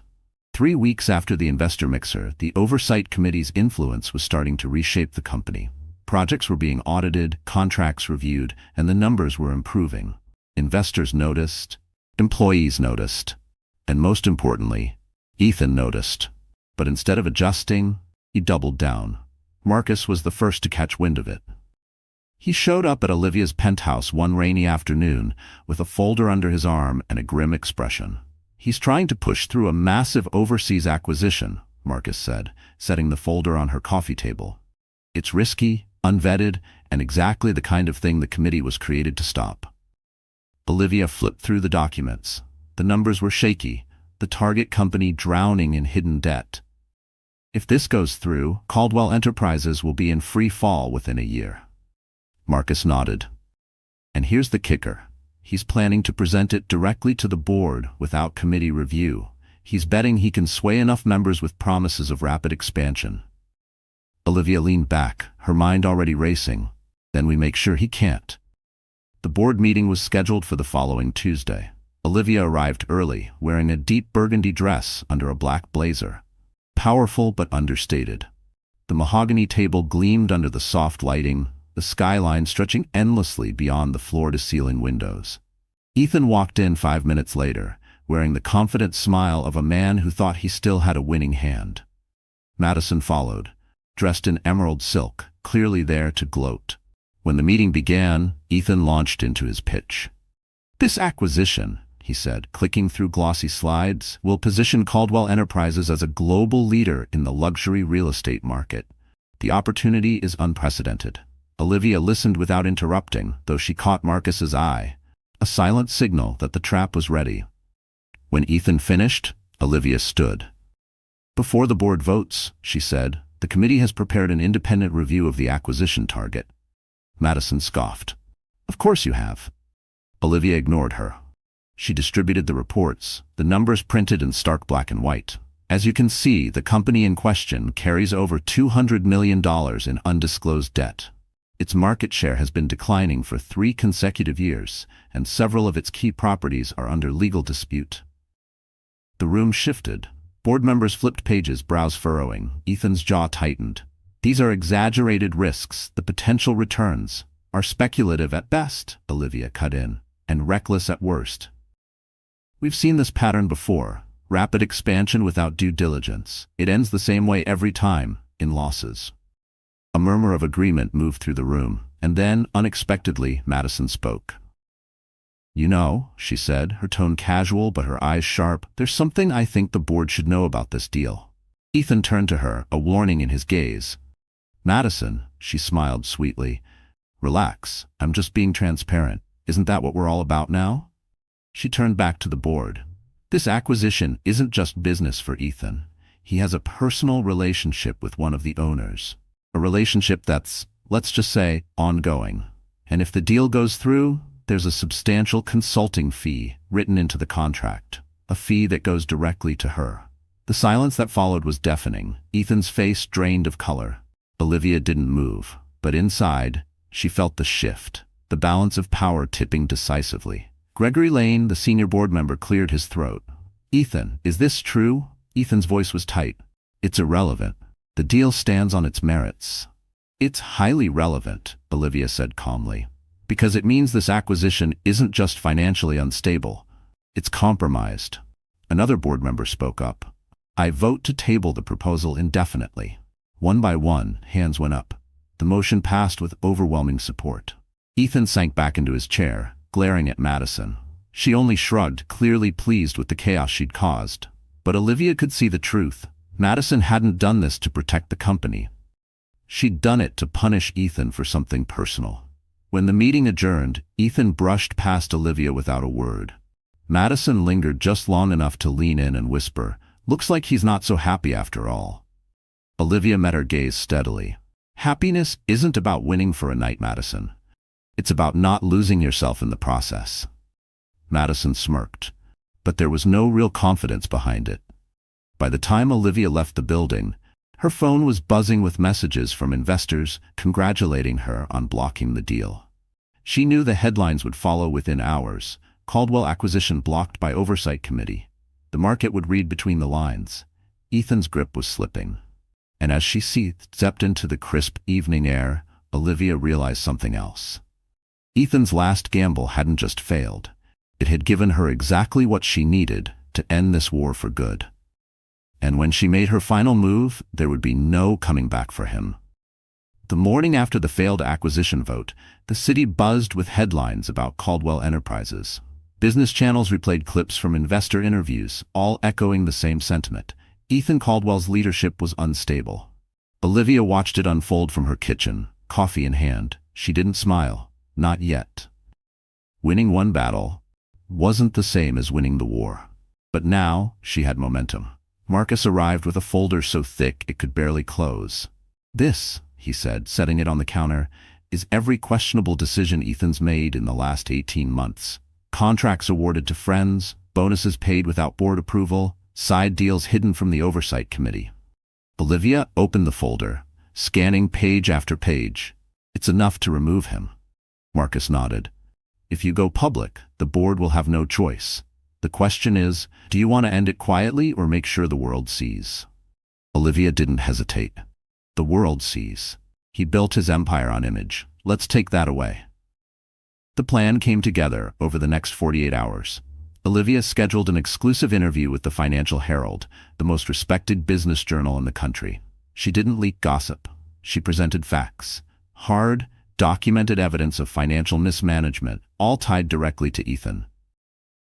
3 weeks after the investor mixer, the Oversight Committee's influence was starting to reshape the company. Projects were being audited, contracts reviewed, and the numbers were improving. Investors noticed, employees noticed, and most importantly, Ethan noticed. But instead of adjusting, he doubled down. Marcus was the first to catch wind of it. He showed up at Olivia's penthouse one rainy afternoon with a folder under his arm and a grim expression. "He's trying to push through a massive overseas acquisition," Marcus said, setting the folder on her coffee table. "It's risky, unvetted, and exactly the kind of thing the committee was created to stop." Olivia flipped through the documents. The numbers were shaky, the target company drowning in hidden debt. "If this goes through, Caldwell Enterprises will be in free fall within a year." Marcus nodded. "And here's the kicker. He's planning to present it directly to the board without committee review. He's betting he can sway enough members with promises of rapid expansion." Olivia leaned back, her mind already racing. "Then we make sure he can't." The board meeting was scheduled for the following Tuesday. Olivia arrived early, wearing a deep burgundy dress under a black blazer. Powerful but understated. The mahogany table gleamed under the soft lighting, the skyline stretching endlessly beyond the floor-to-ceiling windows. Ethan walked in 5 minutes later, wearing the confident smile of a man who thought he still had a winning hand. Madison followed, dressed in emerald silk, clearly there to gloat. When the meeting began, Ethan launched into his pitch. "This acquisition," he said, clicking through glossy slides, "will position Caldwell Enterprises as a global leader in the luxury real estate market. The opportunity is unprecedented." Olivia listened without interrupting, though she caught Marcus's eye, a silent signal that the trap was ready. When Ethan finished, Olivia stood. "Before the board votes," she said, "the committee has prepared an independent review of the acquisition target." Madison scoffed. "Of course you have." Olivia ignored her. She distributed the reports, the numbers printed in stark black and white. "As you can see, the company in question carries over $200 million in undisclosed debt. Its market share has been declining for 3 consecutive years, and several of its key properties are under legal dispute." The room shifted. Board members flipped pages, brows furrowing. Ethan's jaw tightened. "These are exaggerated risks. The potential returns are speculative at best," Olivia cut in, "and reckless at worst. We've seen this pattern before. Rapid expansion without due diligence. It ends the same way every time, in losses." A murmur of agreement moved through the room, and then, unexpectedly, Madison spoke. "You know," she said, her tone casual but her eyes sharp, "there's something I think the board should know about this deal." Ethan turned to her, a warning in his gaze. "Madison," she smiled sweetly, "relax. I'm just being transparent. Isn't that what we're all about now?" She turned back to the board. "This acquisition isn't just business for Ethan. He has a personal relationship with one of the owners. A relationship that's, let's just say, ongoing. And if the deal goes through, there's a substantial consulting fee written into the contract, a fee that goes directly to her." The silence that followed was deafening. Ethan's face drained of color. Olivia didn't move, but inside, she felt the shift, the balance of power tipping decisively. Gregory Lane, the senior board member, cleared his throat. "Ethan, is this true? Ethan's voice was tight. It's irrelevant. The deal stands on its merits. It's highly relevant, Olivia said calmly, because it means this acquisition isn't just financially unstable. It's compromised. Another board member spoke up. I vote to table the proposal indefinitely. One by one, hands went up. The motion passed with overwhelming support. Ethan sank back into his chair, glaring at Madison. She only shrugged, clearly pleased with the chaos she'd caused. But Olivia could see the truth. Madison hadn't done this to protect the company. She'd done it to punish Ethan for something personal. When the meeting adjourned, Ethan brushed past Olivia without a word. Madison lingered just long enough to lean in and whisper, "Looks like he's not so happy after all." Olivia met her gaze steadily. Happiness isn't about winning for a night, Madison. It's about not losing yourself in the process. Madison smirked, but there was no real confidence behind it. By the time Olivia left the building, her phone was buzzing with messages from investors congratulating her on blocking the deal. She knew the headlines would follow within hours. Caldwell acquisition blocked by oversight committee. The market would read between the lines. Ethan's grip was slipping. And as she stepped into the crisp evening air, Olivia realized something else. Ethan's last gamble hadn't just failed. It had given her exactly what she needed to end this war for good. And when she made her final move, there would be no coming back for him. The morning after the failed acquisition vote, the city buzzed with headlines about Caldwell Enterprises. Business channels replayed clips from investor interviews, all echoing the same sentiment. Ethan Caldwell's leadership was unstable. Olivia watched it unfold from her kitchen, coffee in hand. She didn't smile. Not yet. Winning one battle wasn't the same as winning the war. But now she had momentum. Marcus arrived with a folder so thick it could barely close. "This," he said, setting it on the counter, "is every questionable decision Ethan's made in the last 18 months. Contracts awarded to friends, bonuses paid without board approval, side deals hidden from the oversight committee." Olivia opened the folder, scanning page after page. "It's enough to remove him." Marcus nodded. "If you go public, the board will have no choice. The question is, do you want to end it quietly or make sure the world sees?" Olivia didn't hesitate. "The world sees. He built his empire on image. Let's take that away." The plan came together over the next 48 hours. Olivia scheduled an exclusive interview with the Financial Herald, the most respected business journal in the country. She didn't leak gossip. She presented facts. Hard, documented evidence of financial mismanagement, all tied directly to Ethan.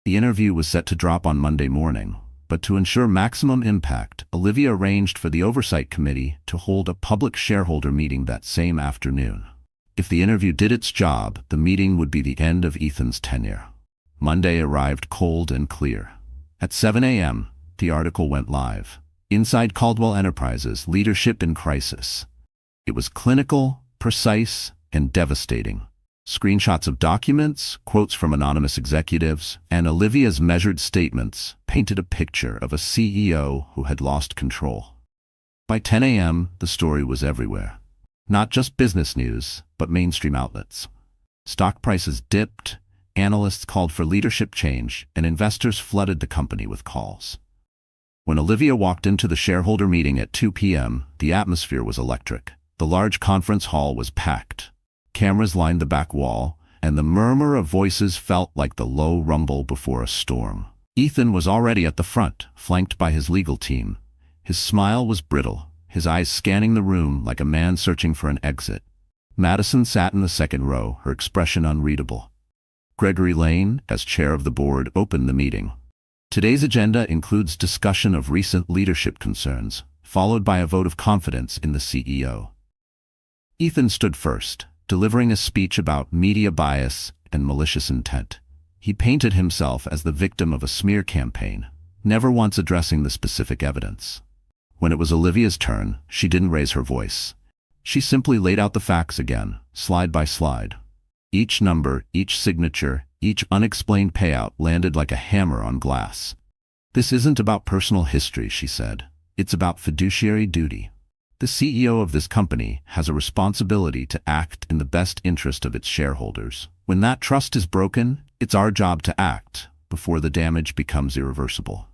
The interview was set to drop on Monday morning, but to ensure maximum impact, Olivia arranged for the Oversight Committee to hold a public shareholder meeting that same afternoon. If the interview did its job, the meeting would be the end of Ethan's tenure. Monday arrived cold and clear. At 7 a.m., the article went live. Inside Caldwell Enterprises, Leadership in Crisis. It was clinical, precise, and devastating. Screenshots of documents, quotes from anonymous executives, and Olivia's measured statements painted a picture of a CEO who had lost control. By 10 a.m., the story was everywhere. Not just business news, but mainstream outlets. Stock prices dipped, analysts called for leadership change, and investors flooded the company with calls. When Olivia walked into the shareholder meeting at 2 p.m., the atmosphere was electric. The large conference hall was packed. Cameras lined the back wall, and the murmur of voices felt like the low rumble before a storm. Ethan was already at the front, flanked by his legal team. His smile was brittle, his eyes scanning the room like a man searching for an exit. Madison sat in the second row, her expression unreadable. Gregory Lane, as chair of the board, opened the meeting. Today's agenda includes discussion of recent leadership concerns, followed by a vote of confidence in the CEO. Ethan stood first, delivering a speech about media bias and malicious intent. He painted himself as the victim of a smear campaign, never once addressing the specific evidence. When it was Olivia's turn, she didn't raise her voice. She simply laid out the facts again, slide by slide. Each number, each signature, each unexplained payout landed like a hammer on glass. "This isn't about personal history," she said. "It's about fiduciary duty. The CEO of this company has a responsibility to act in the best interest of its shareholders. When that trust is broken, it's our job to act before the damage becomes irreversible."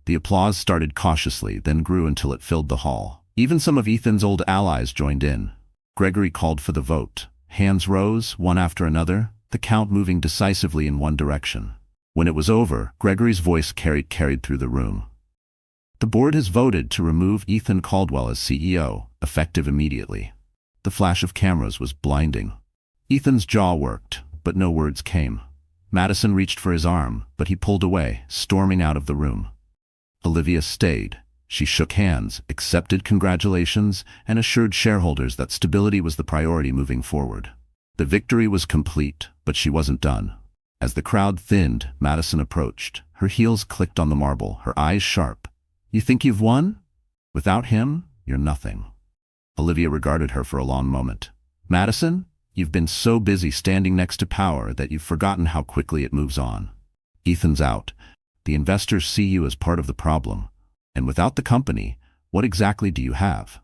The applause started cautiously, then grew until it filled the hall. Even some of Ethan's old allies joined in. Gregory called for the vote. Hands rose, one after another, the count moving decisively in one direction. When it was over, Gregory's voice carried through the room. The board has voted to remove Ethan Caldwell as CEO, effective immediately. The flash of cameras was blinding. Ethan's jaw worked, but no words came. Madison reached for his arm, but he pulled away, storming out of the room. Olivia stayed. She shook hands, accepted congratulations, and assured shareholders that stability was the priority moving forward. The victory was complete, but she wasn't done. As the crowd thinned, Madison approached. Her heels clicked on the marble, her eyes sharp. "You think you've won? Without him, you're nothing." Olivia regarded her for a long moment. "Madison, you've been so busy standing next to power that you've forgotten how quickly it moves on. Ethan's out. The investors see you as part of the problem. And without the company, what exactly do you have?"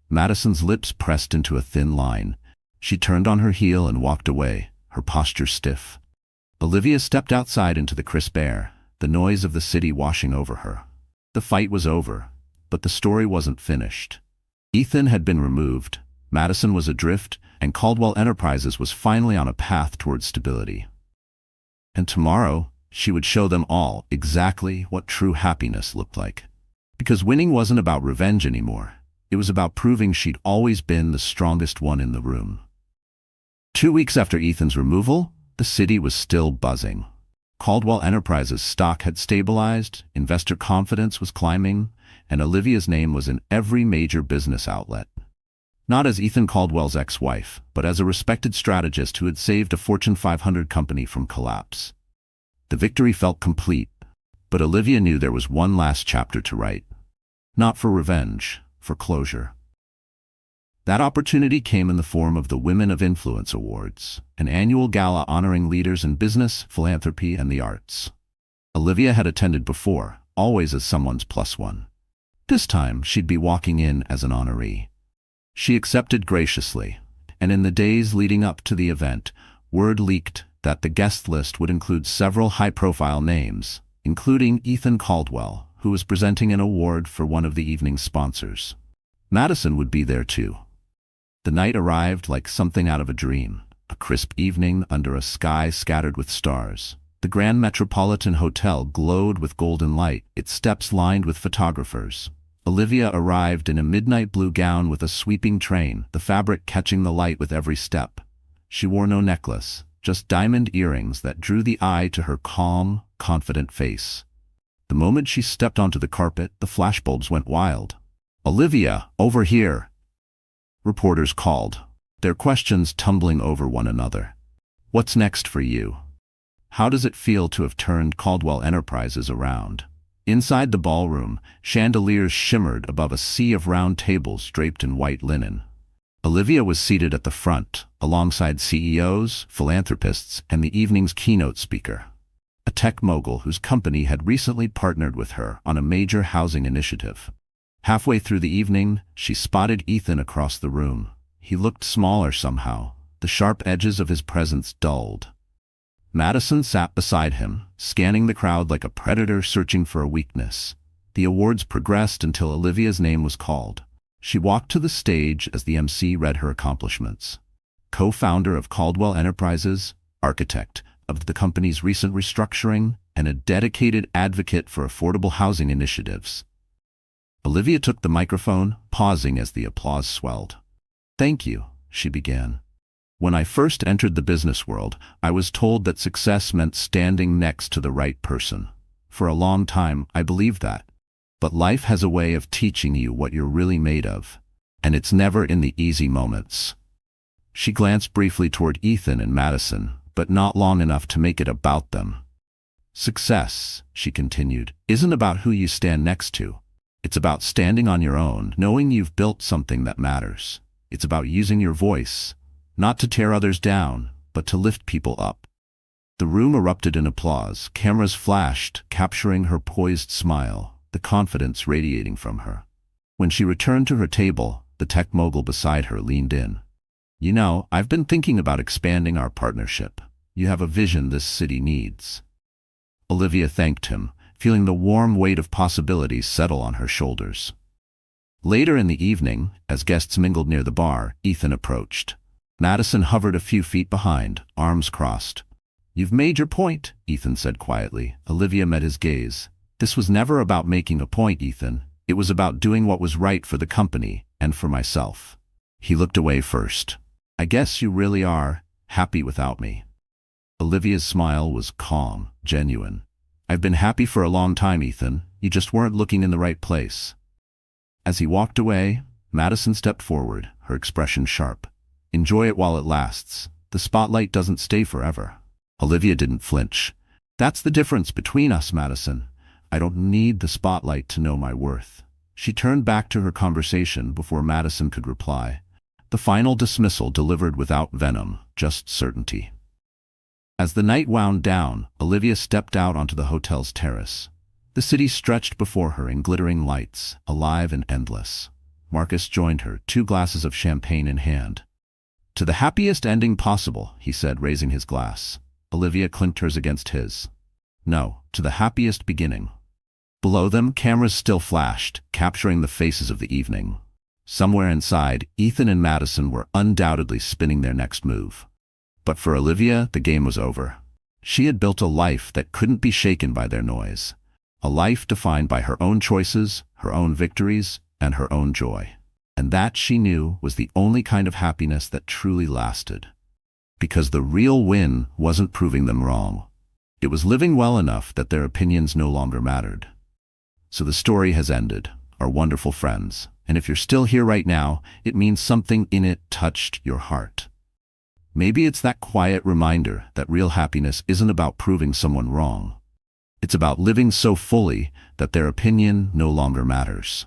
Madison's lips pressed into a thin line. She turned on her heel and walked away, her posture stiff. Olivia stepped outside into the crisp air, the noise of the city washing over her. The fight was over, but the story wasn't finished. Ethan had been removed, Madison was adrift, and Caldwell Enterprises was finally on a path towards stability. And tomorrow, she would show them all exactly what true happiness looked like. Because winning wasn't about revenge anymore. It was about proving she'd always been the strongest one in the room. 2 weeks after Ethan's removal, the city was still buzzing. Caldwell Enterprises' stock had stabilized, investor confidence was climbing, and Olivia's name was in every major business outlet. Not as Ethan Caldwell's ex-wife, but as a respected strategist who had saved a Fortune 500 company from collapse. The victory felt complete, but Olivia knew there was one last chapter to write. Not for revenge, for closure. That opportunity came in the form of the Women of Influence Awards, an annual gala honoring leaders in business, philanthropy, and the arts. Olivia had attended before, always as someone's plus one. This time, she'd be walking in as an honoree. She accepted graciously, and in the days leading up to the event, word leaked that the guest list would include several high-profile names, including Ethan Caldwell, who was presenting an award for one of the evening's sponsors. Madison would be there too. The night arrived like something out of a dream, a crisp evening under a sky scattered with stars. The Grand Metropolitan Hotel glowed with golden light, its steps lined with photographers. Olivia arrived in a midnight blue gown with a sweeping train, the fabric catching the light with every step. She wore no necklace, just diamond earrings that drew the eye to her calm, confident face. The moment she stepped onto the carpet, the flashbulbs went wild. "Olivia, over here!" Reporters called, their questions tumbling over one another. "What's next for you? How does it feel to have turned Caldwell Enterprises around?" Inside the ballroom, chandeliers shimmered above a sea of round tables draped in white linen. Olivia was seated at the front, alongside CEOs, philanthropists, and the evening's keynote speaker, a tech mogul whose company had recently partnered with her on a major housing initiative. Halfway through the evening, she spotted Ethan across the room. He looked smaller somehow, the sharp edges of his presence dulled. Madison sat beside him, scanning the crowd like a predator searching for a weakness. The awards progressed until Olivia's name was called. She walked to the stage as the MC read her accomplishments. Co-founder of Caldwell Enterprises, architect of the company's recent restructuring, and a dedicated advocate for affordable housing initiatives. Olivia took the microphone, pausing as the applause swelled. "Thank you," she began. "When I first entered the business world, I was told that success meant standing next to the right person. For a long time, I believed that. But life has a way of teaching you what you're really made of, and it's never in the easy moments." She glanced briefly toward Ethan and Madison, but not long enough to make it about them. "Success," she continued, "isn't about who you stand next to. It's about standing on your own, knowing you've built something that matters. It's about using your voice, not to tear others down, but to lift people up." The room erupted in applause. Cameras flashed, capturing her poised smile, the confidence radiating from her. When she returned to her table, the tech mogul beside her leaned in. "You know, I've been thinking about expanding our partnership. You have a vision this city needs." Olivia thanked him, feeling the warm weight of possibilities settle on her shoulders. Later in the evening, as guests mingled near the bar, Ethan approached. Madison hovered a few feet behind, arms crossed. "You've made your point," Ethan said quietly. Olivia met his gaze. "This was never about making a point, Ethan. It was about doing what was right for the company and for myself." He looked away first. "I guess you really are happy without me." Olivia's smile was calm, genuine. "I've been happy for a long time, Ethan. You just weren't looking in the right place." As he walked away, Madison stepped forward, her expression sharp. "Enjoy it while it lasts. The spotlight doesn't stay forever." Olivia didn't flinch. "That's the difference between us, Madison. I don't need the spotlight to know my worth." She turned back to her conversation before Madison could reply. The final dismissal delivered without venom, just certainty. As the night wound down, Olivia stepped out onto the hotel's terrace. The city stretched before her in glittering lights, alive and endless. Marcus joined her, 2 glasses of champagne in hand. "To the happiest ending possible," he said, raising his glass. Olivia clinked hers against his. "No, to the happiest beginning." Below them, cameras still flashed, capturing the faces of the evening. Somewhere inside, Ethan and Madison were undoubtedly spinning their next move. But for Olivia, the game was over. She had built a life that couldn't be shaken by their noise. A life defined by her own choices, her own victories, and her own joy. And that, she knew, was the only kind of happiness that truly lasted. Because the real win wasn't proving them wrong. It was living well enough that their opinions no longer mattered. So the story has ended, our wonderful friends. And if you're still here right now, it means something in it touched your heart. Maybe it's that quiet reminder that real happiness isn't about proving someone wrong. It's about living so fully that their opinion no longer matters.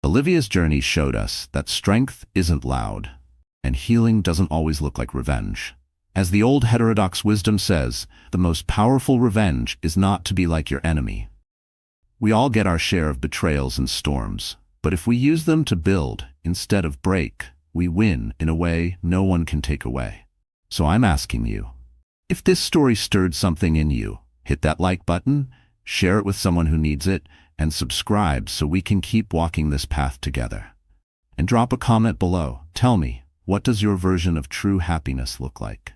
Olivia's journey showed us that strength isn't loud, and healing doesn't always look like revenge. As the old heterodox wisdom says, the most powerful revenge is not to be like your enemy. We all get our share of betrayals and storms, but if we use them to build instead of break, we win in a way no one can take away. So I'm asking you, if this story stirred something in you, hit that like button, share it with someone who needs it, and subscribe so we can keep walking this path together. And drop a comment below. Tell me, what does your version of true happiness look like?